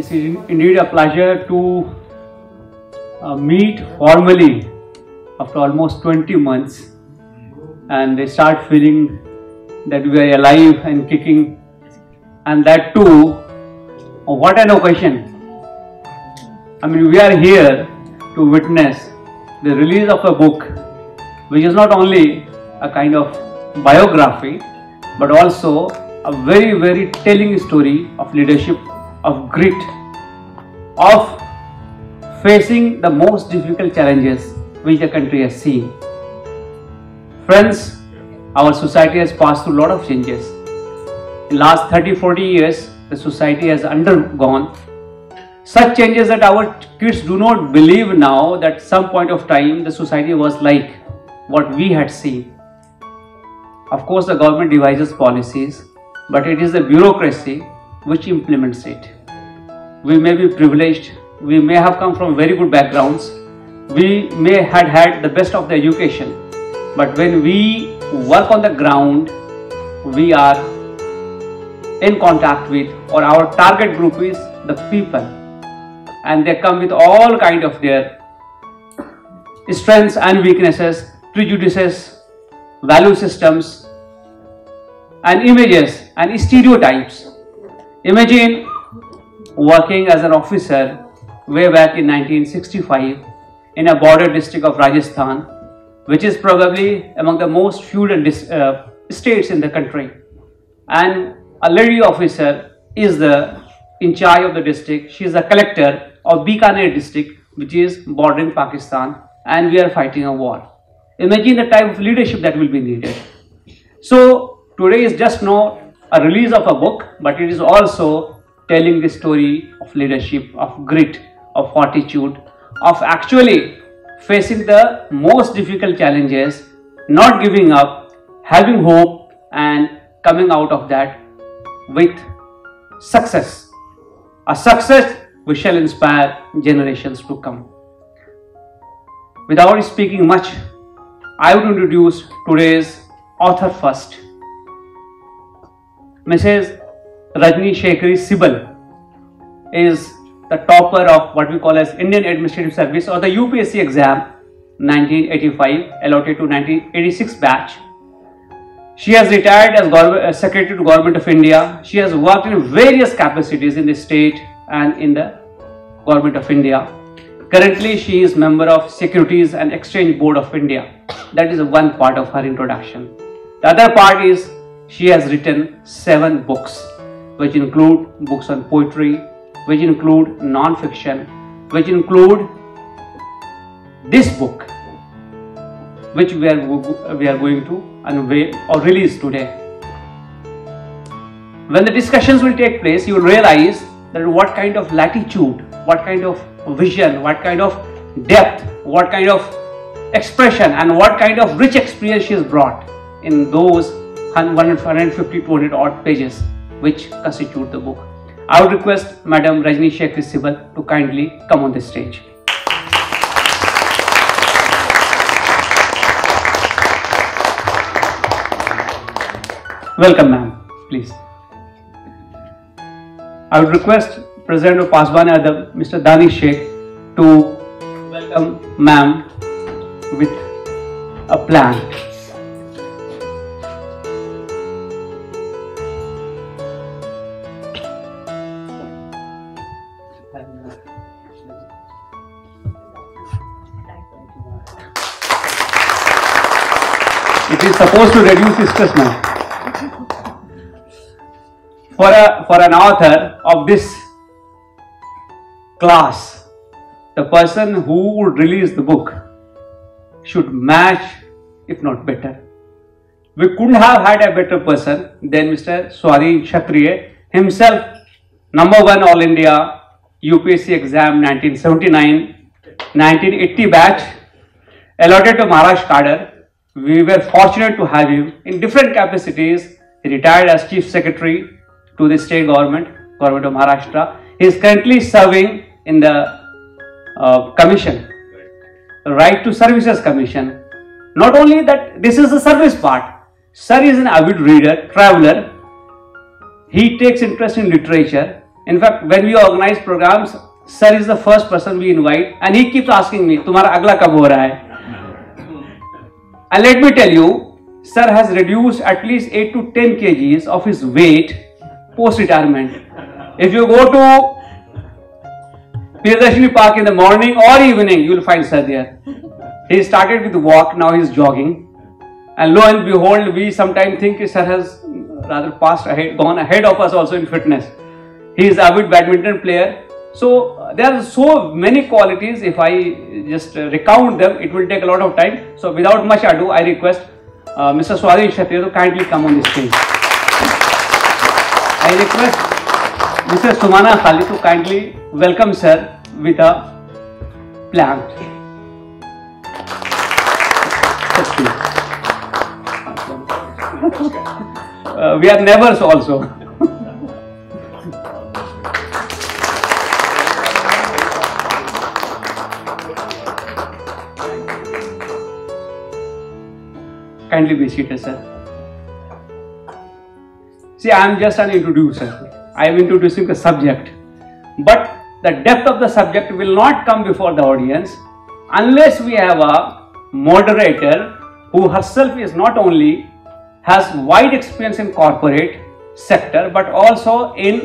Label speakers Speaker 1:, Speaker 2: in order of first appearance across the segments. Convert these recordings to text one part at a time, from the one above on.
Speaker 1: It's indeed a pleasure to meet formally after almost 20 months, and they start feeling that we are alive and kicking, and that too, what an occasion. I mean, we are here to witness the release of a book which is not only a kind of biography but also a very, very telling story of leadership, of grit, of facing the most difficult challenges which the country has seen. Friends, our society has passed through a lot of changes. In the last 30-40 years, the society has undergone such changes that our kids do not believe now that some point of time the society was like what we had seen. Of course, the government devises policies, but it is the bureaucracy which implements it. We may be privileged, we may have come from very good backgrounds, we may have had the best of the education, but when we work on the ground, we are in contact with, or our target group is the people, and they come with all kind of their strengths and weaknesses, prejudices, value systems and images and stereotypes. Imagine working as an officer way back in 1965 in a border district of Rajasthan, which is probably among the most feudal states in the country, and a lady officer is in charge of the district. She is the collector of Bikaner district, which is bordering Pakistan, and we are fighting a war. Imagine the type of leadership that will be needed. So today is just not a release of a book, but it is also telling the story of leadership, of grit, of fortitude, of actually facing the most difficult challenges, not giving up, having hope, and coming out of that with success. A success which shall inspire generations to come. Without speaking much, I would introduce today's author first. Mrs. Rajni Shekhari Sibal is the topper of what we call as Indian Administrative Service, or the UPSC exam 1985 allotted to 1986 batch. She has retired as Secretary to Government of India. She has worked in various capacities in the state and in the Government of India. Currently, she is member of Securities and Exchange Board of India. That is one part of her introduction. The other part is she has written 7 books, which include books on poetry, which include non-fiction, which include this book, which we are going to unveil or release today. When the discussions will take place, you will realize that what kind of latitude, what kind of vision, what kind of depth, what kind of expression, and what kind of rich experience she has brought in those 150-200 odd pages which constitute the book. I would request Madam Rajni Shekhari Sibal to kindly come on the stage. Welcome, ma'am, please. I would request President of Pasban Adab, Mr. Danish Sheikh, to welcome ma'am with a plan. It is supposed to reduce stress now. For an author of this class, the person who would release the book should match, if not better. We couldn't have had a better person than Mr. Swadhin Kshatriya himself, #1 All India UPSC exam 1979, 1980 batch, allotted to Maharashtra cadre. We were fortunate to have him in different capacities. He retired as Chief Secretary to the state government of Maharashtra. He is currently serving in the commission, Right to Services Commission. Not only that, this is the service part. Sir is an avid reader, traveler. He takes interest in literature, In fact, when we organize programs, sir is the first person we invite, and he keeps asking me, "तुम्हारा अगला कब हो रहा है?" And let me tell you, sir has reduced at least 8 to 10 kgs of his weight post-retirement. If you go to Priyadarshini Park in the morning or evening, you will find sir there. He started with walk, now he is jogging. And lo and behold, we sometimes think sir has rather gone ahead of us also in fitness. He is an avid badminton player. So there are so many qualities. If I just recount them, it will take a lot of time. So without much ado, I request Mr. Swadhin Kshatriya to kindly come on the stage. I request Mr. Sumana Khali to kindly welcome sir with a plant. We are neighbors also. Kindly be seated, sir. See, I am just an introducer. I am introducing the subject. But the depth of the subject will not come before the audience unless we have a moderator who herself is not only has wide experience in corporate sector but also in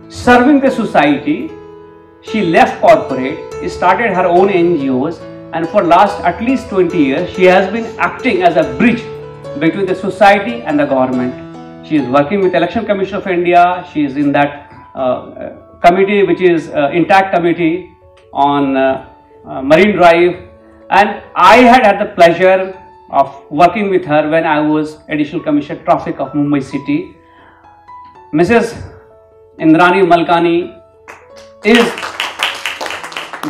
Speaker 1: serving the society. She left corporate, started her own NGOs, and for last at least 20 years she has been acting as a bridge between the society and the government. She is working with Election Commission of India. She is in that committee which is intact committee on Marine Drive, and I had the pleasure of working with her when I was Additional Commissioner Traffic of Mumbai City. Mrs. Indrani Malkani is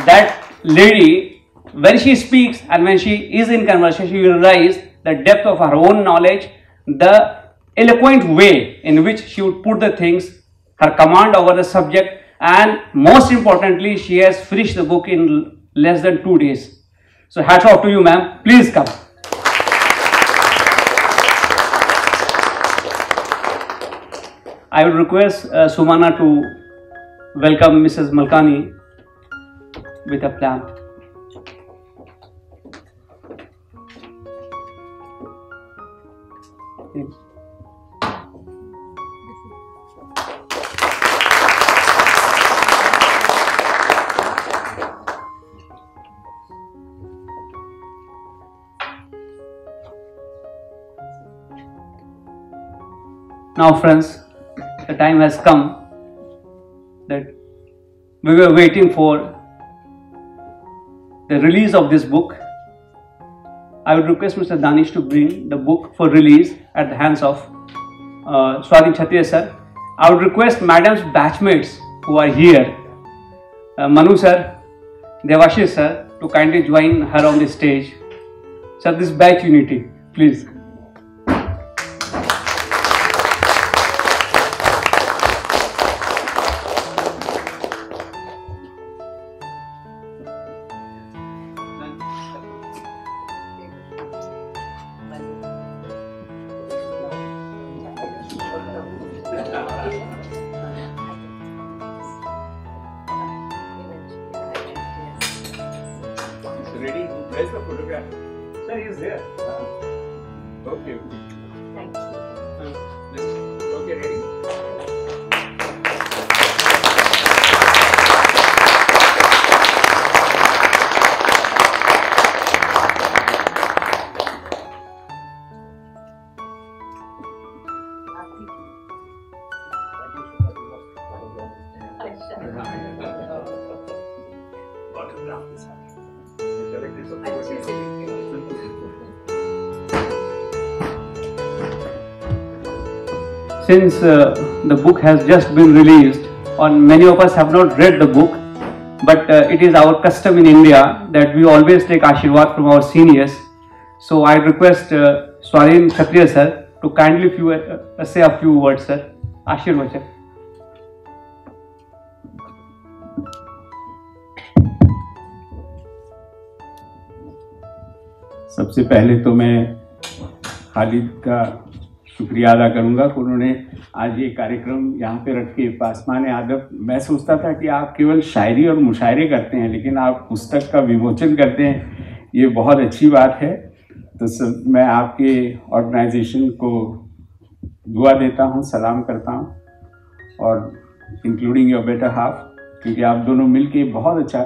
Speaker 1: that lady. When she speaks and when she is in conversation, you realize the depth of her own knowledge, the eloquent way in which she would put the things, her command over the subject, and most importantly, she has finished the book in less than 2 days. So hats off to you, ma'am. Please come. I would request Sumana to welcome Mrs. Malkani with a plant. Now friends, the time has come that we were waiting for the release of this book. I would request Mr. Danish to bring the book for release at the hands of Swadhin Kshatriya sir. I would request madam's batchmates who are here, Manu sir, Devashish sir, to kindly join her on the stage. Sir, this batch unity, please.
Speaker 2: Ready? Where's the photograph? Sir, he is there. Okay.
Speaker 3: Thank you.
Speaker 2: Okay, ready?
Speaker 1: Since the book has just been released, and many of us have not read the book, but it is our custom in India that we always take Ashirwad from our seniors. So I request Swadhin Kshatriya sir to kindly say a few words, sir. Ashirwad sir.
Speaker 2: सबसे पहले तो मैं खालिद का
Speaker 4: शुक्रिया अदा करूंगा कि उन्होंने आज ये कार्यक्रम यहाँ पे रख के पासमान आदब। मैं सोचता था कि आप केवल शायरी और मुशायरे करते हैं, लेकिन आप पुस्तक का विमोचन करते हैं, ये बहुत अच्छी बात है। तो मैं आपके ऑर्गेनाइजेशन को दुआ देता हूँ, सलाम करता हूँ, और इंक्लूडिंग योर बेटर हाफ, क्योंकि आप दोनों मिलके बहुत अच्छा।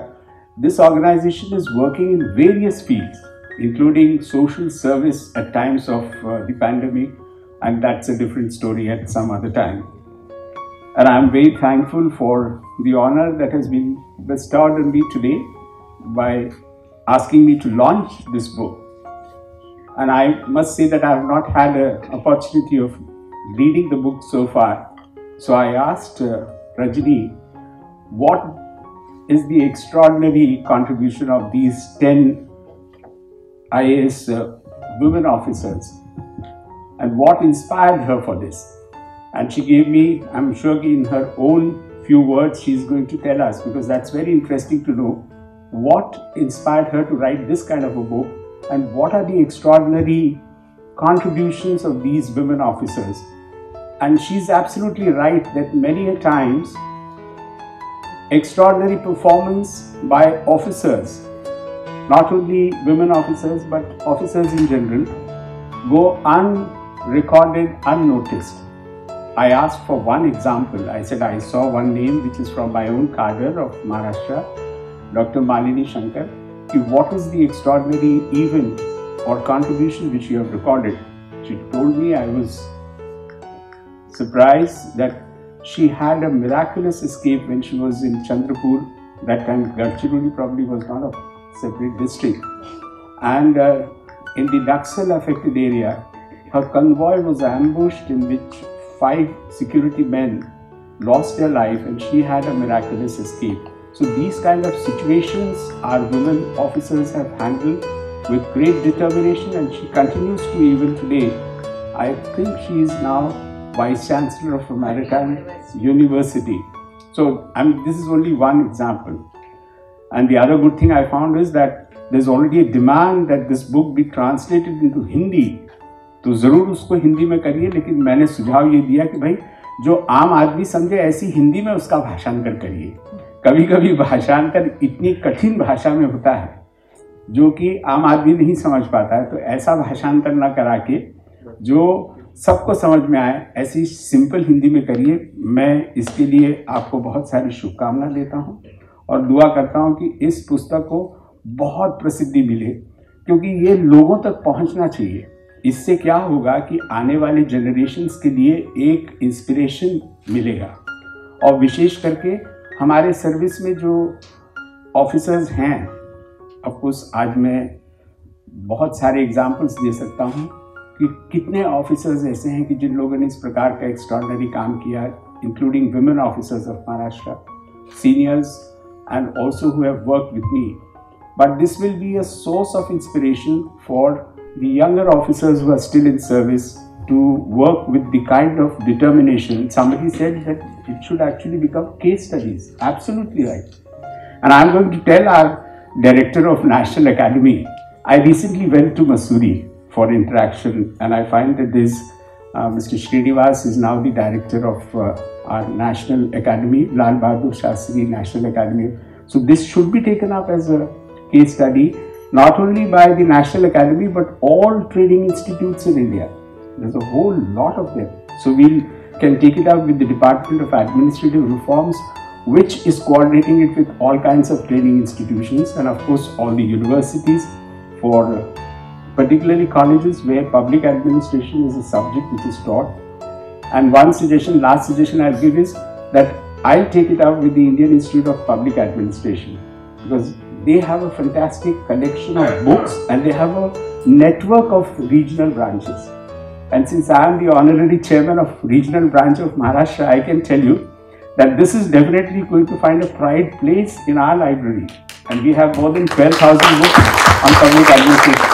Speaker 4: This organization is working in various fields including social service at times of the pandemic, and that's a different story at some other time. And I'm very thankful for the honor that has been bestowed on me today by asking me to launch this book. And I must say that I have not had an opportunity of reading the book so far. So I asked Rajni, what is the extraordinary contribution of these 10 IAS women officers, and what inspired her for this? And she gave me, I'm sure in her own few words she's going to tell us, because that's very interesting to know what inspired her to write this kind of a book, and what are the extraordinary contributions of these women officers. And she's absolutely right that many a times extraordinary performance by officers, not only women officers but officers in general, go unrecorded, unnoticed. I asked for one example. I said I saw one name which is from my own cadre of Maharashtra, Dr. Malini Shankar. What is the extraordinary event or contribution which you have recorded? She told me. I was surprised that she had a miraculous escape when she was in Chandrapur. That time Gadchiroli probably was not a separate district, and in the Naxal affected area, her convoy was ambushed, in which 5 security men lost their life, and she had a miraculous escape. So these kind of situations our women officers have handled with great determination, and she continues to even today. I think she is now Vice Chancellor of a Maritime University. So this is only one example. And the other good thing I found is that there's already a demand that this book be translated into Hindi. तो ज़रूर उसको हिंदी में करिए, लेकिन मैंने सुझाव ये दिया कि भाई जो आम आदमी समझे ऐसी हिंदी में उसका भाषांतर करिए। कभी कभी भाषांतर इतनी कठिन भाषा में होता है जो कि आम आदमी नहीं समझ पाता है, तो ऐसा भाषांतर ना करा के जो सबको समझ में आए ऐसी सिंपल हिंदी में करिए। मैं इसके लिए आपको बहुत सारी शुभकामना देता हूँ और दुआ करता हूँ कि इस पुस्तक को बहुत प्रसिद्धि मिले, क्योंकि ये लोगों तक पहुँचना चाहिए। इससे क्या होगा कि आने वाले जनरेशन्स के लिए एक इंस्पिरेशन मिलेगा, और विशेष करके हमारे सर्विस में जो ऑफिसर्स हैं, ऑफ कोर्स आज मैं बहुत सारे एग्जांपल्स दे सकता हूँ कि कितने ऑफिसर्स ऐसे हैं कि जिन लोगों ने इस प्रकार का एक्स्ट्राऑर्डिनरी काम किया, including women officers of Maharashtra, seniors, and also who have worked with me. But this will be a source of inspiration for the younger officers who are still in service to work with the kind of determination. Somebody said that it should actually become case studies. Absolutely right. And I'm going to tell our Director of National Academy, I recently went to Mussoorie for interaction, and I find that this Mr. Srinivas is now the Director of our National Academy, Lal Bahadur Shastri National Academy. So this should be taken up as a case study, not only by the National Academy but all training institutes in India. There's a whole lot of them. So we can take it up with the Department of Administrative Reforms, which is coordinating it with all kinds of training institutions, and of course all the universities, for particularly colleges where public administration is a subject which is taught. And one suggestion, last suggestion I'll give is that I'll take it up with the Indian Institute of Public Administration, because they have a fantastic collection of books and they have a network of regional branches. And since I am the honorary chairman of regional branch of Maharashtra, I can tell you that this is definitely going to find a pride place in our library. And we have more than 12,000 books on public administration.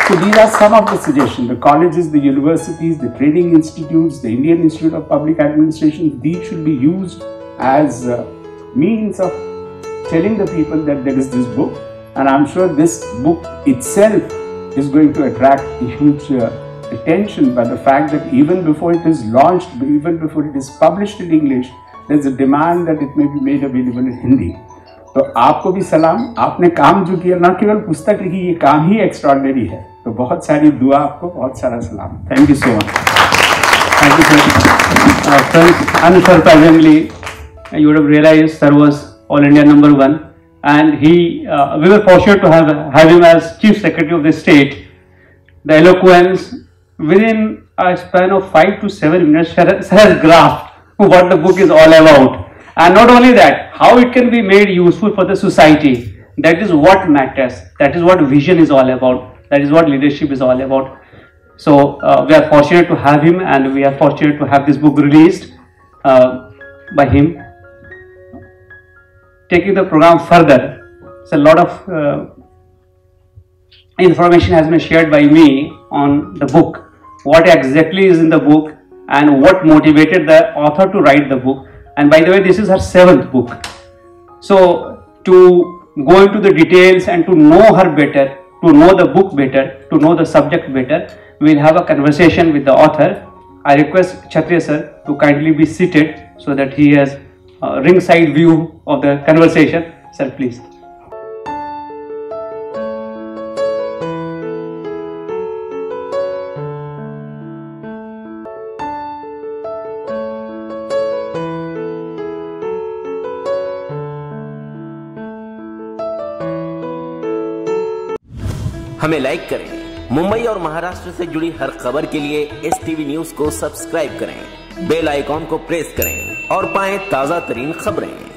Speaker 4: So these are some of the suggestions. The colleges, the universities, the training institutes, the Indian Institute of Public Administration, these should be used as means of telling the people that there is this book. And I'm sure this book itself is going to attract a huge attention by the fact that even before it is launched, even before it is published in English, there is a demand that it may be made available in Hindi. तो आपको भी सलाम, आपने काम जो किया, न केवल पुस्तक लिखी, ये काम ही एक्स्ट्राऑर्डिनरी है. तो बहुत सारी दुआ आपको, बहुत सारा सलाम. Thank you so much.
Speaker 1: Thank you, sir. Friends, unsurprisingly, you would have realized Sir was All India #1, and we were fortunate to have him as Chief Secretary of the state. The eloquence within a span of 5 to 7 minutes, Sir has grasped what the book is all about, and not only that, how it can be made useful for the society. That is what matters. That is what vision is all about. That is what leadership is all about. So we are fortunate to have him, and we are fortunate to have this book released by him. Taking the program further, so a lot of information has been shared by me on the book, what exactly is in the book and what motivated the author to write the book. And by the way, this is her 7th book. So to go into the details and to know her better, to know the book better, to know the subject better, we'll have a conversation with the author. I request Kshatriya sir to kindly be seated so that he has a ringside view of the conversation. Sir, please.
Speaker 5: हमें like करें। मुंबई और महाराष्ट्र से जुड़ी हर खबर के लिए STV news को subscribe करें, बेल आइकॉन को प्रेस करें और पाएं ताजा तरीन खबरें।